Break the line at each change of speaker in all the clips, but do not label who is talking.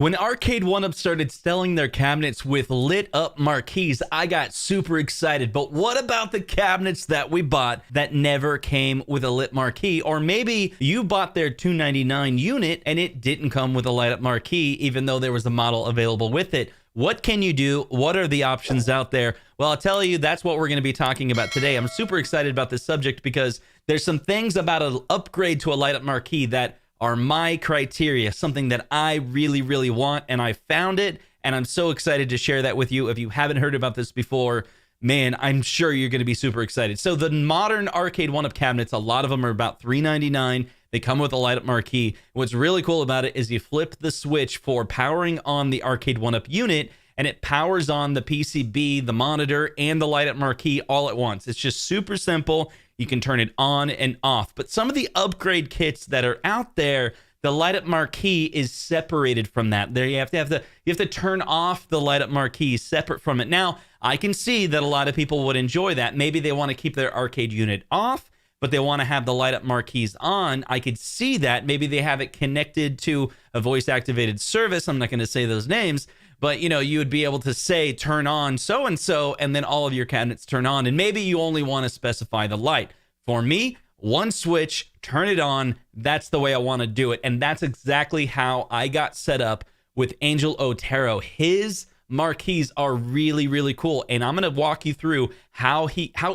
When Arcade1Up started selling their cabinets with lit up marquees, I got super excited. But what about the cabinets that we bought that never came with a lit marquee? Or maybe you bought their $299 unit and it didn't come with a light up marquee, even though there was a model available with it. What can you do? What are the options out there? Well, I'll tell you, that's what we're going to be talking about today. I'm super excited about this subject because there's some things about an upgrade to a light up marquee that are my criteria, something that I really want, and I found it, and I'm so excited to share that with you. If you haven't heard about this before, man, I'm sure you're going to be super excited. So the modern Arcade1Up cabinets, a lot of them are about $399. They come with a light-up marquee. What's really cool about it is you flip the switch for powering on the Arcade1Up unit, and it powers on the PCB, the monitor, and the light-up marquee all at once. It's just super simple. You can turn it on and off. But some of the upgrade kits that are out there, the light-up marquee is separated from that. There you have to turn off the light-up marquee separate from it. Now, I can see that a lot of people would enjoy that. Maybe they want to keep their arcade unit off, but they want to have the light-up marquees on. I could see that. Maybe they have it connected to a voice-activated service. I'm not going to say those names, but you would be able to say turn on so-and-so, and then all of your cabinets turn on. And maybe you only want to specify the light. For me, one switch, turn it on. That's the way I want to do it. And that's exactly how I got set up with Angel Otero. His marquees are really cool. And I'm going to walk you through how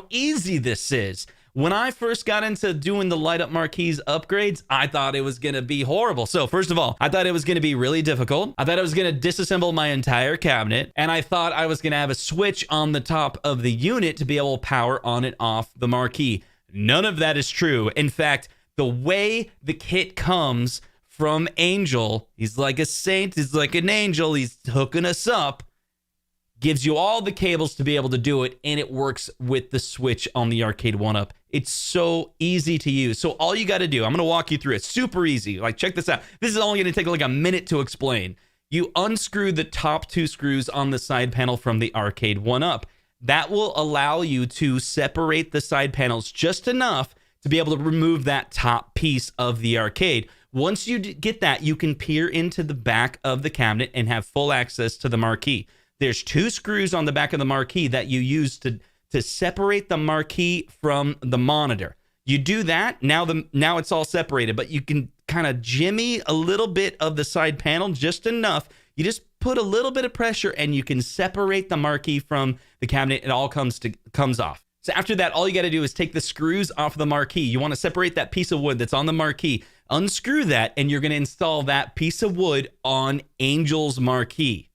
easy this is. When I first got into doing the light up marquees upgrades, I thought it was going to be horrible. So first of all, I thought it was going to be really difficult. I thought I was going to disassemble my entire cabinet. And I thought I was going to have a switch on the top of the unit to be able to power on and off the marquee. None of that is true. In fact, the way the kit comes from Angel, he's like a saint, he's like an angel, he's hooking us up, gives you all the cables to be able to do it, and it works with the switch on the Arcade1Up. It's so easy to use. So all you got to do, I'm going to walk you through it. Super easy. Like, check this out. This is only going to take like a minute to explain. You unscrew the top two screws on the side panel from the Arcade1Up. That will allow you to separate the side panels just enough to be able to remove that top piece of the arcade. Once you get that, you can peer into the back of the cabinet and have full access to the marquee. There's two screws on the back of the marquee that you use to separate the marquee from the monitor. You do that, now it's all separated, but you can kind of jimmy a little bit of the side panel, just enough. You just put a little bit of pressure and you can separate the marquee from the cabinet. It all comes off. So after that, all you got to do is take the screws off of the marquee. You want to separate that piece of wood that's on the marquee, unscrew that, and you're going to install that piece of wood on Angel's marquee.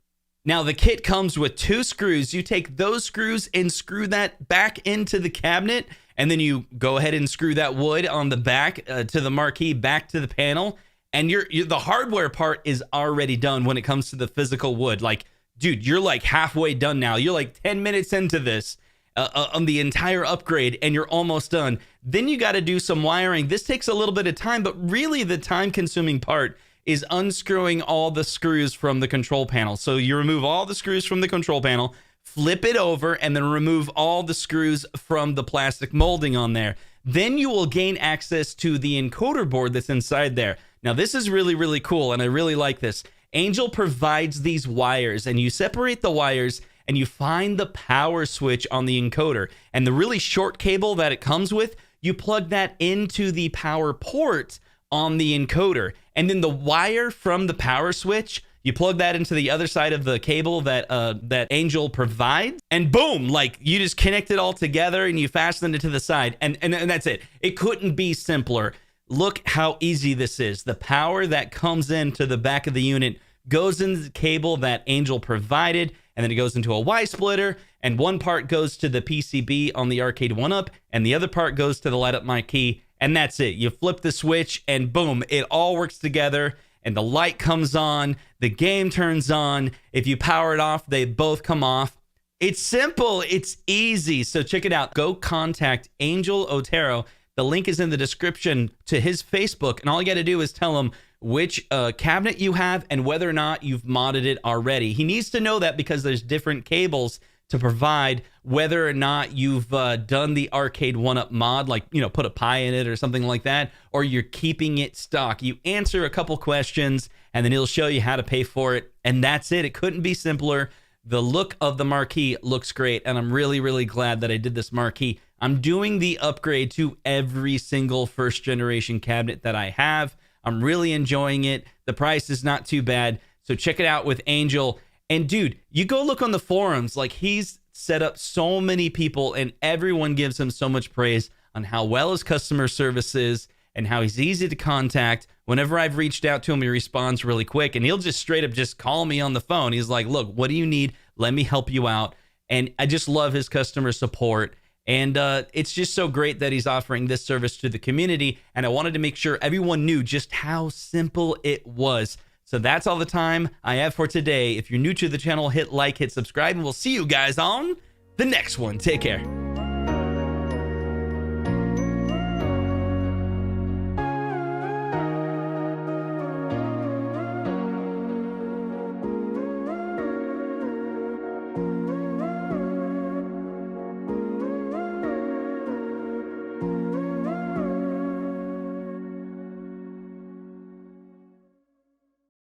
Now, the kit comes with two screws. You take those screws and screw that back into the cabinet, and then you go ahead and screw that wood on the back to the marquee, back to the panel, and the hardware part is already done when it comes to the physical wood. Like, dude, you're like halfway done now. You're like 10 minutes into this on the entire upgrade, and you're almost done. Then you got to do some wiring. This takes a little bit of time, but really the time-consuming part is unscrewing all the screws from the control panel. So you remove all the screws from the control panel, flip it over, and then remove all the screws from the plastic molding on there. Then you will gain access to the encoder board that's inside there. Now, this is really cool, and I really like this. Angel provides these wires, and you separate the wires, and you find the power switch on the encoder. And the really short cable that it comes with, you plug that into the power port on the encoder. And then the wire from the power switch, you plug that into the other side of the cable that Angel provides, and boom, like you just connect it all together and you fasten it to the side, and that's it. It couldn't be simpler. Look how easy this is. The power that comes into the back of the unit goes into the cable that Angel provided, and then it goes into a Y splitter, and one part goes to the PCB on the Arcade1Up, and the other part goes to the light up marquee, and that's it. You flip the switch, and boom, it all works together, and the light comes on, the game turns on. If you power it off, they both come off. It's simple. It's easy. So check it out. Go contact Angel Otero. The link is in the description to his Facebook, and all you got to do is tell him which cabinet you have and whether or not you've modded it already. He needs to know that because there's different cables to provide whether or not you've done the Arcade1Up mod, like, put a pie in it or something like that, or you're keeping it stock. You answer a couple questions, and then he'll show you how to pay for it. And that's it. It couldn't be simpler. The look of the Marquee looks great, and I'm really, really glad that I did this Marquee. I'm doing the upgrade to every single first generation cabinet that I have. I'm really enjoying it. The price is not too bad. So check it out with Angel. And dude, you go look on the forums, like he's set up so many people and everyone gives him so much praise on how well his customer service is and how he's easy to contact. Whenever I've reached out to him, he responds really quick, and he'll just straight up just call me on the phone. He's like, look, what do you need? Let me help you out. And I just love his customer support. And it's just so great that he's offering this service to the community. And I wanted to make sure everyone knew just how simple it was. So that's all the time I have for today. If you're new to the channel, hit like, hit subscribe, and we'll see you guys on the next one. Take care.